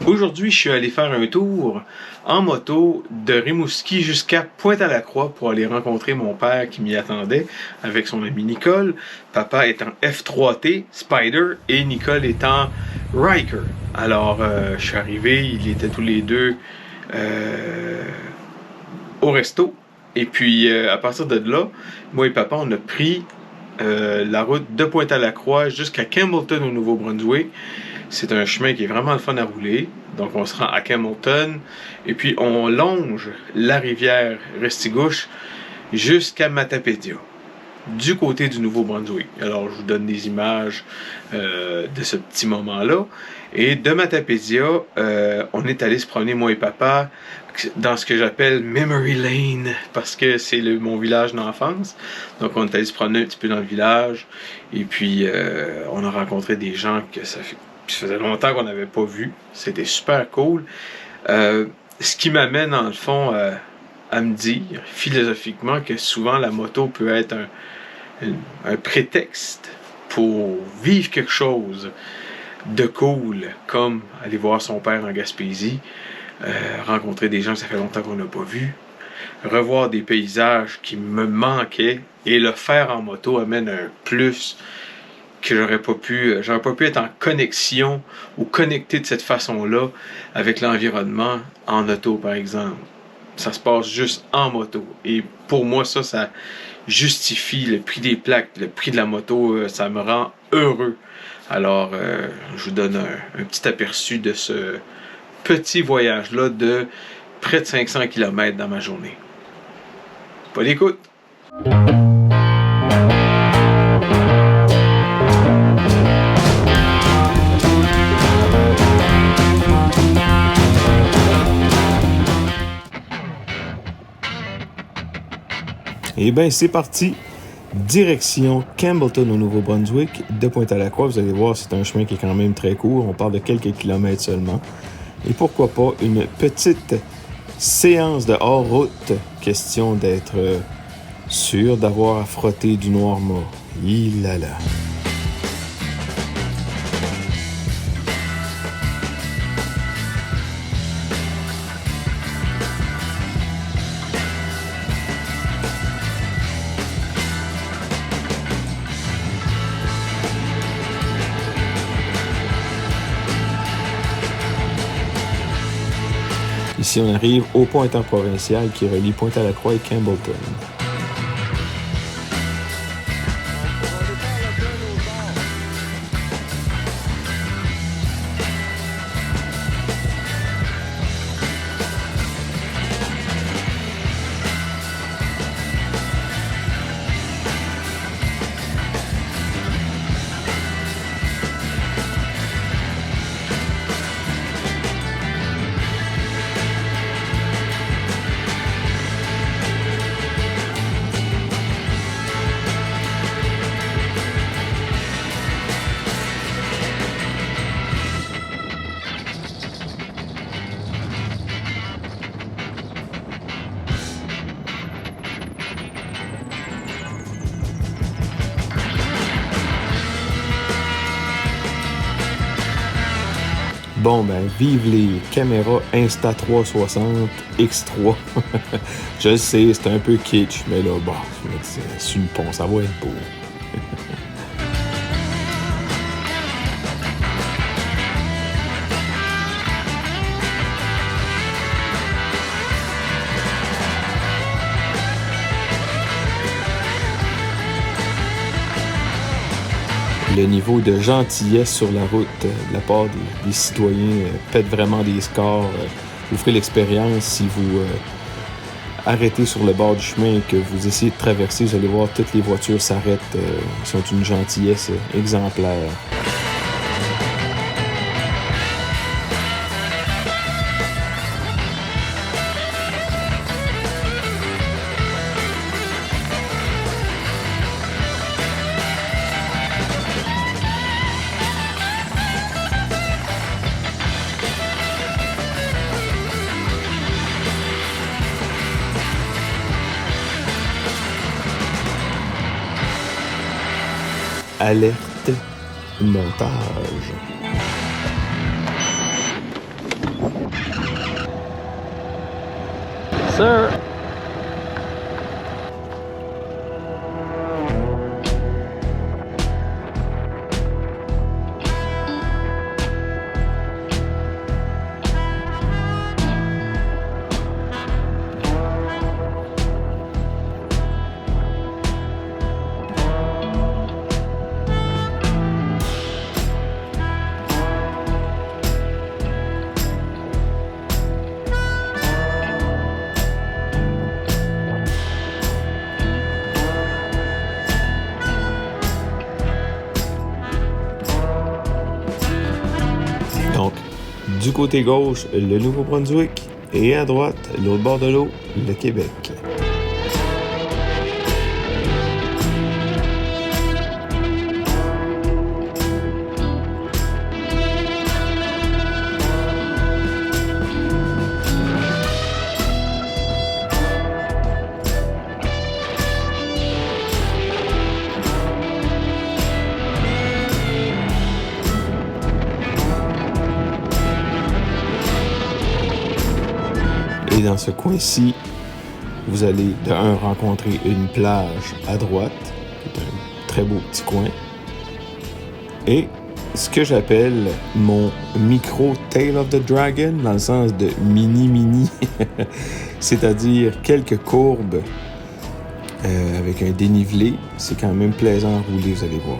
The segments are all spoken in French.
Aujourd'hui, je suis allé faire un tour en moto de Rimouski jusqu'à Pointe-à-la-Croix pour aller rencontrer mon père qui m'y attendait avec son ami Nicole. Papa est en F3T Spider et Nicole est en Ryker. Alors, je suis arrivé, ils étaient tous les deux au resto. Et puis, à partir de là, moi et papa, on a pris la route de Pointe-à-la-Croix jusqu'à Campbellton au Nouveau-Brunswick. C'est un chemin qui est vraiment le fun à rouler. Donc on se rend à Campbellton et puis on longe la rivière Restigouche jusqu'à Matapédia, du côté du Nouveau-Brunswick. Alors je vous donne des images de ce petit moment-là. Et de Matapédia, on est allé se promener, moi et papa, dans ce que j'appelle Memory Lane, parce que c'est mon village d'enfance. Donc on est allé se promener un petit peu dans le village, et puis on a rencontré des gens que ça faisait longtemps qu'on n'avait pas vu. C'était super cool. Ce qui m'amène, dans le fond, à me dire, philosophiquement, que souvent la moto peut être un prétexte pour vivre quelque chose de cool, comme aller voir son père en Gaspésie, rencontrer des gens que ça fait longtemps qu'on n'a pas vu, revoir des paysages qui me manquaient, et le faire en moto amène un plus que j'aurais pas pu être en connexion ou connecté de cette façon-là avec l'environnement en auto, par exemple. Ça se passe juste en moto. Et pour moi, ça justifie le prix des plaques, le prix de la moto, ça me rend heureux. Alors, je vous donne un petit aperçu de ce petit voyage-là de près de 500 km dans ma journée. Bonne écoute! Et bien, c'est parti. Direction Campbellton au Nouveau-Brunswick, de Pointe-à-la-Croix. Vous allez voir, c'est un chemin qui est quand même très court. On parle de quelques kilomètres seulement. Et pourquoi pas une petite séance de hors-route. Question d'être sûr d'avoir à frotter du noir mort. Il là là. Ici, on arrive au pont interprovincial qui relie Pointe-à-la-Croix et Campbellton. Bon, ben, vive les caméras Insta360 X3. Je sais, c'est un peu kitsch, mais là, bon, sur le pont, ça va être beau. Le niveau de gentillesse sur la route de la part des citoyens pète vraiment des scores. Vous ferez l'expérience si vous arrêtez sur le bord du chemin et que vous essayez de traverser. Vous allez voir, toutes les voitures s'arrêtent. Ils sont d'une gentillesse exemplaire. Alerte montage. sir. Donc, du côté gauche, le Nouveau-Brunswick et à droite, l'autre bord de l'eau, le Québec. Et dans ce coin-ci, vous allez de un rencontrer une plage à droite, qui est un très beau petit coin, et ce que j'appelle mon micro Tail of the Dragon, dans le sens de mini-mini, c'est-à-dire quelques courbes avec un dénivelé. C'est quand même plaisant à rouler, vous allez voir.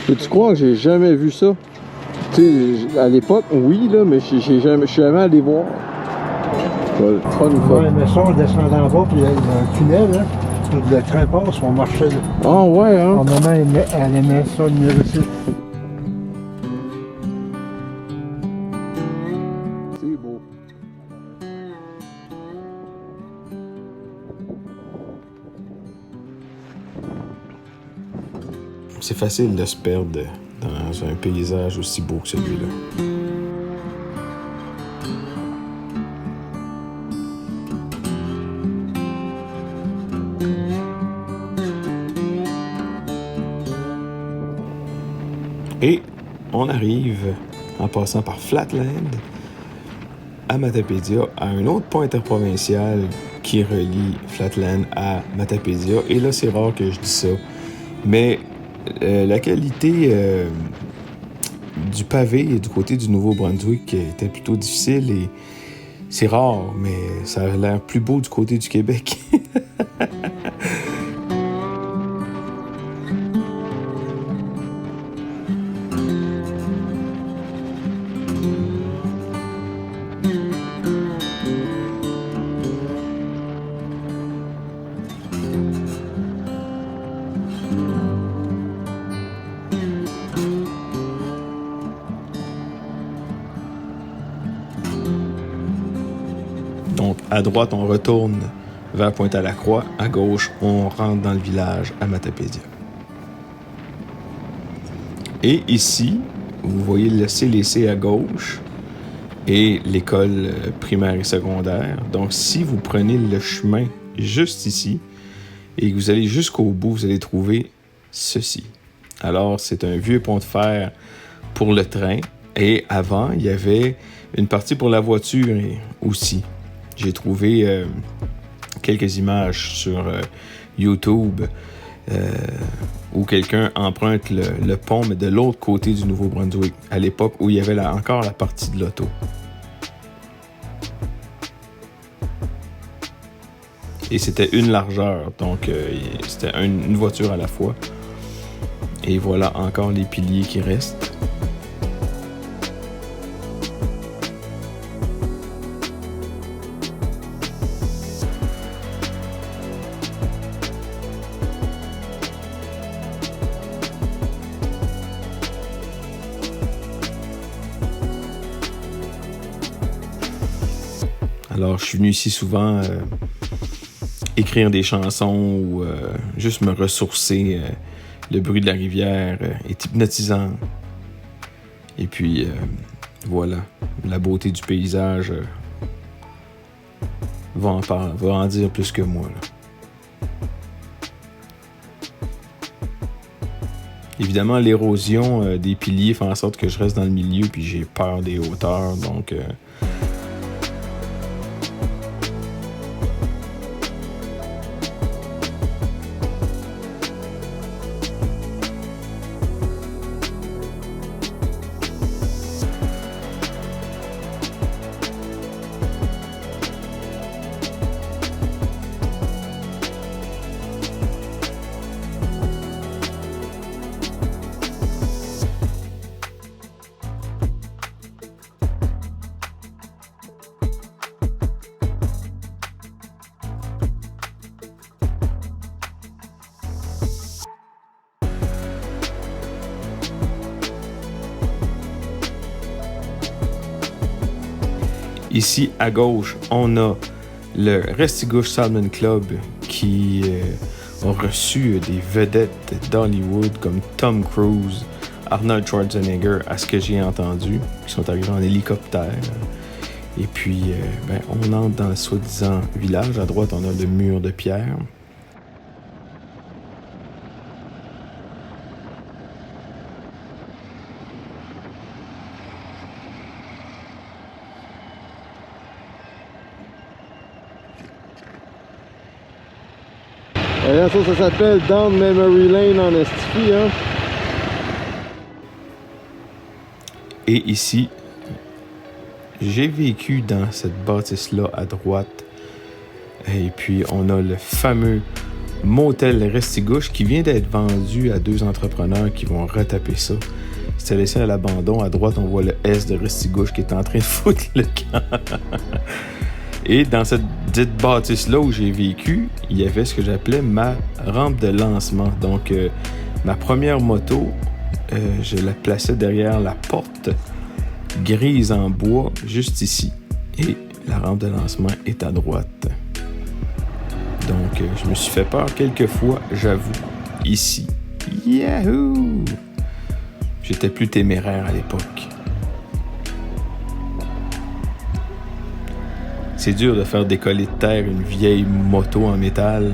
Peux-tu croire que j'ai jamais vu ça? Tu sais, à l'époque, oui, là, mais je suis jamais allé voir. Ouais, fun, fun. Ouais, mais ça, on descendait en bas, puis il y a un tunnel, hein. Le train passe, on marchait. Ah ouais, hein? Ma maman, elle aimait ça, venir ici. C'est beau. C'est facile de se perdre dans un paysage aussi beau que celui-là. Et on arrive, en passant par Flatland, à Matapédia à un autre pont interprovincial qui relie Flatland à Matapédia. Et là, c'est rare que je dis ça, mais la qualité du pavé du côté du Nouveau-Brunswick était plutôt difficile et c'est rare, mais ça a l'air plus beau du côté du Québec. Donc, à droite, on retourne vers Pointe-à-la-Croix. À gauche, on rentre dans le village à Matapédia. Et ici, vous voyez le CLC à gauche et l'école primaire et secondaire. Donc, si vous prenez le chemin juste ici et que vous allez jusqu'au bout, vous allez trouver ceci. Alors, c'est un vieux pont de fer pour le train. Et avant, il y avait une partie pour la voiture aussi. J'ai trouvé quelques images sur YouTube où quelqu'un emprunte le pont, mais de l'autre côté du Nouveau-Brunswick, à l'époque où il y avait encore la partie de l'auto. Et c'était une largeur, donc c'était une voiture à la fois. Et voilà encore les piliers qui restent. Alors, je suis venu ici souvent écrire des chansons ou juste me ressourcer. Le bruit de la rivière est hypnotisant. Et puis, voilà, la beauté du paysage va en dire plus que moi, là. Évidemment, l'érosion des piliers fait en sorte que je reste dans le milieu puis j'ai peur des hauteurs, donc... Ici, à gauche, on a le Restigouche Salmon Club qui a reçu des vedettes d'Hollywood comme Tom Cruise, Arnold Schwarzenegger, à ce que j'ai entendu, qui sont arrivés en hélicoptère. Et puis, on entre dans le soi-disant village. À droite, on a le mur de pierre. Ça s'appelle Down Memory Lane en Estifie, hein? Et ici, j'ai vécu dans cette bâtisse-là à droite. Et puis, on a le fameux motel Restigouche qui vient d'être vendu à 2 entrepreneurs qui vont retaper ça. C'était laissé à l'abandon. À droite, on voit le S de Restigouche qui est en train de foutre le camp. Et dans cette dite bâtisse-là où j'ai vécu, il y avait ce que j'appelais ma rampe de lancement. Donc, ma première moto, je la plaçais derrière la porte grise en bois, juste ici. Et la rampe de lancement est à droite. Donc, je me suis fait peur quelques fois, j'avoue, ici. Yahoo! J'étais plus téméraire à l'époque. C'est dur de faire décoller de terre une vieille moto en métal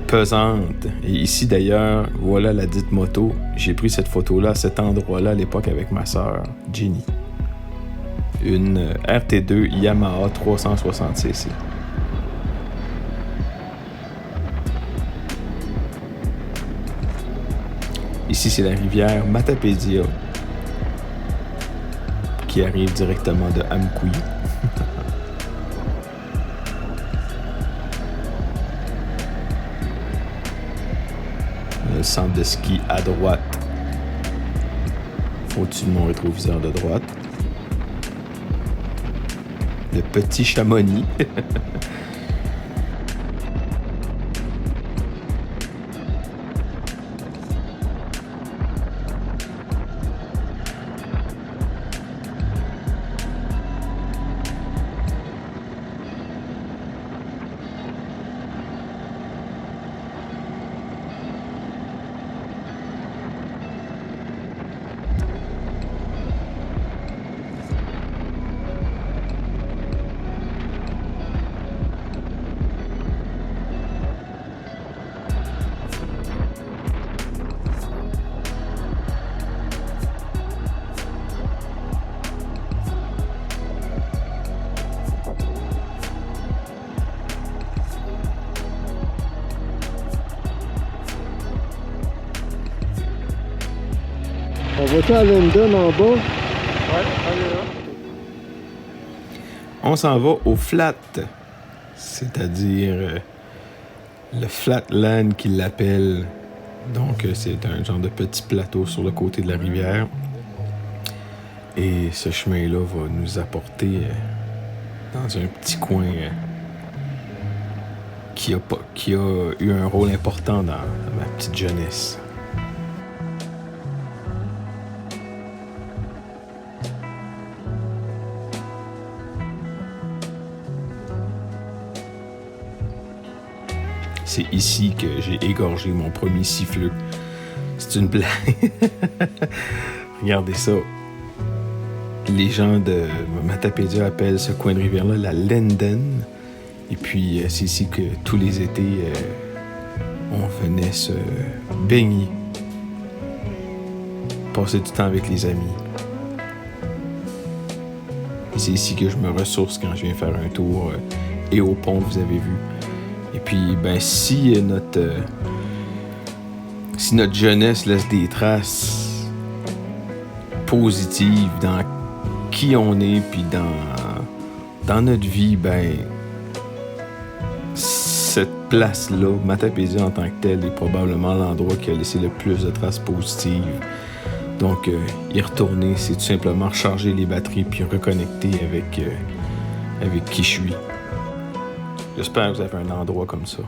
pesante. Et ici, d'ailleurs, voilà la dite moto. J'ai pris cette photo-là à cet endroit-là à l'époque avec ma sœur, Jenny. une RT2 Yamaha 360cc. Ici, c'est la rivière Matapédia qui arrive directement de Amkoui. Le centre de ski à droite, au-dessus de mon rétroviseur de droite. Le petit Chamonix. On va-tu à Linden en bas? Ouais, allez là. On s'en va au flat, c'est-à-dire le flatland qu'ils l'appellent. Donc, c'est un genre de petit plateau sur le côté de la rivière. Et ce chemin-là va nous apporter dans un petit coin qui a eu un rôle important dans ma petite jeunesse. C'est ici que j'ai égorgé mon premier siffleux. C'est une blague. Regardez ça. Les gens de Matapédia appellent ce coin de rivière-là la Linden. Et puis, c'est ici que tous les étés, on venait se baigner. Passer du temps avec les amis. Et c'est ici que je me ressource quand je viens faire un tour. Et au pont, vous avez vu. Et puis, ben, si notre jeunesse laisse des traces positives dans qui on est, puis dans notre vie, ben, cette place-là, Matapédia en tant que telle, est probablement l'endroit qui a laissé le plus de traces positives. Donc, y retourner, c'est tout simplement recharger les batteries puis reconnecter avec qui je suis. J'espère que vous avez un endroit comme ça.